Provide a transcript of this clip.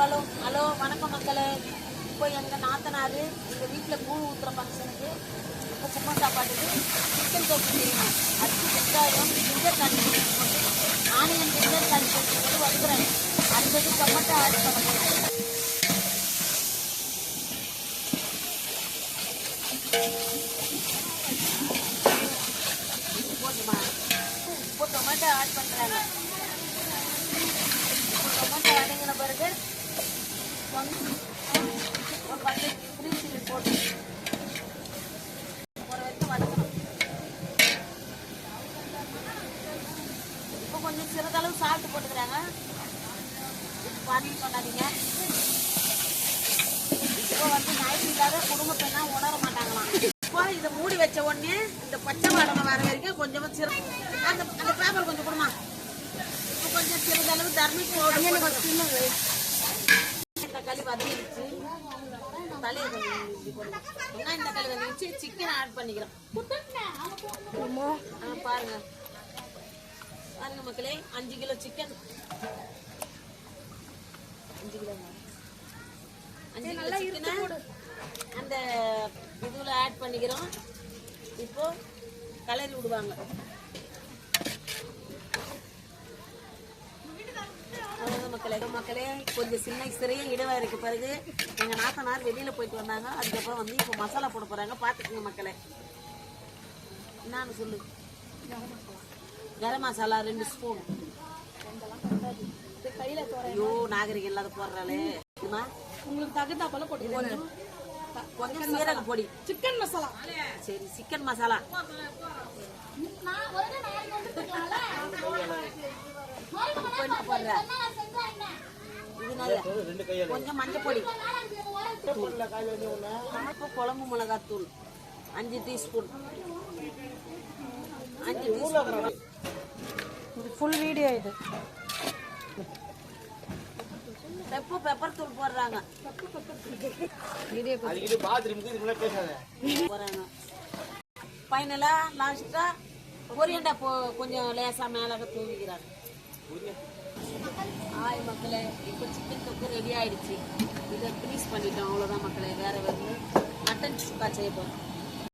Hello hello வணக்கம் மக்களே. இப்போ எங்கள் நாத்தனார் எங்கள் வீட்டில் கூழ் ஊற்றுற ஃபங்க்ஷனுக்கு இப்போ சும்மா சாப்பாட்டுக்கு சிக்கன் தொக்கு செய்யணும். அதுக்கு வெங்காயம் ஜிஞ்சர் கார்லிக் போட்டு ஆனியன் ஜிஞ்சர் கார்லிக் போட்டு வறுக்கிறேன். அடுத்தது டொமேட்டோ ஆட் பண்ண போகிறேன். போட்டுமா இப்போ டொமேட்டோ ஆட் பண்ணுறாங்க. டொமேட்டோ அடங்கின பிறகு ஒரு 10 கிரீன் சில்லி போட்டு ஒரு வரைக்கும் வதக்கணும். இப்போ கொஞ்சம் சிறிதளவு சால்ட் போட்டுக்கிறாங்க. பாருன்னு சொன்னாதீங்க. இப்போ ஞாயிற்று இல்லாத குடும்ப பெண்ணா உணர மாட்டாங்களாம். இப்போ இதை மூடி வச்ச உடனே இந்த பச்சை வாடகை வர வரைக்கும் கொஞ்சமாக அந்த பேப்பர் கொஞ்சம் கொடுமா. இப்போ கொஞ்சம் சிறிதளவு தர்மிக் பவுடர் தக்காளி வதங்கிடுச்சு. தலையை வெங்காயம் தக்காளி வதங்கிடுச்சு. சிக்கன் ஆட் பண்ணிக்கிறோம். பாருங்க பாருங்க மக்களே, 5 கிலோ சிக்கன், 5 கிலோ சிக்கனை அந்த இதுல ஆட் பண்ணிக்கிறோம். இப்போ கலரி விடுவாங்க. மக்களே கொஞ்சம் சிறிய இடைவேளைக்கு பிறகு எங்கள் நாத்தனார் வெளியில் போயிட்டு வந்தாங்க. அதுக்கப்புறம் இப்போ மசாலா போட போகிறாங்க. பார்த்துக்குங்க மக்களே. என்னன்னு சொல்லு. கரம் மசாலா 2 ஸ்பூன். ஐயோ நாகரிகம் இல்லாத போடுறாளே. உங்களுக்கு தகுந்தா போல போட்டு கொஞ்சம் சீரக பொடி, சிக்கன் மசாலா. சரி சிக்கன் மசாலா கொஞ்சம் மஞ்சள் பொடி, குழம்பு மிளகாத்தூள் 5 டீஸ்பூன். 5 டீஸ்பூன். ஃபுல் வீடியோ இது. பெப்பர் தூள் போடுறாங்க. ஃபைனலா லாஸ்டா கொரியண்டா கொஞ்சம் லேசா மேலாக தூவிக்கிறாங்க. ஆய் மக்களே, இப்போ சிக்கன் தொக்கு ரெடி ஆயிடுச்சு. இதை ஃபினிஷ் பண்ணிட்டோம். அவ்வளோதான் மக்களே. வேற மட்டன் சுக்கா செய்ய போகிறோம்.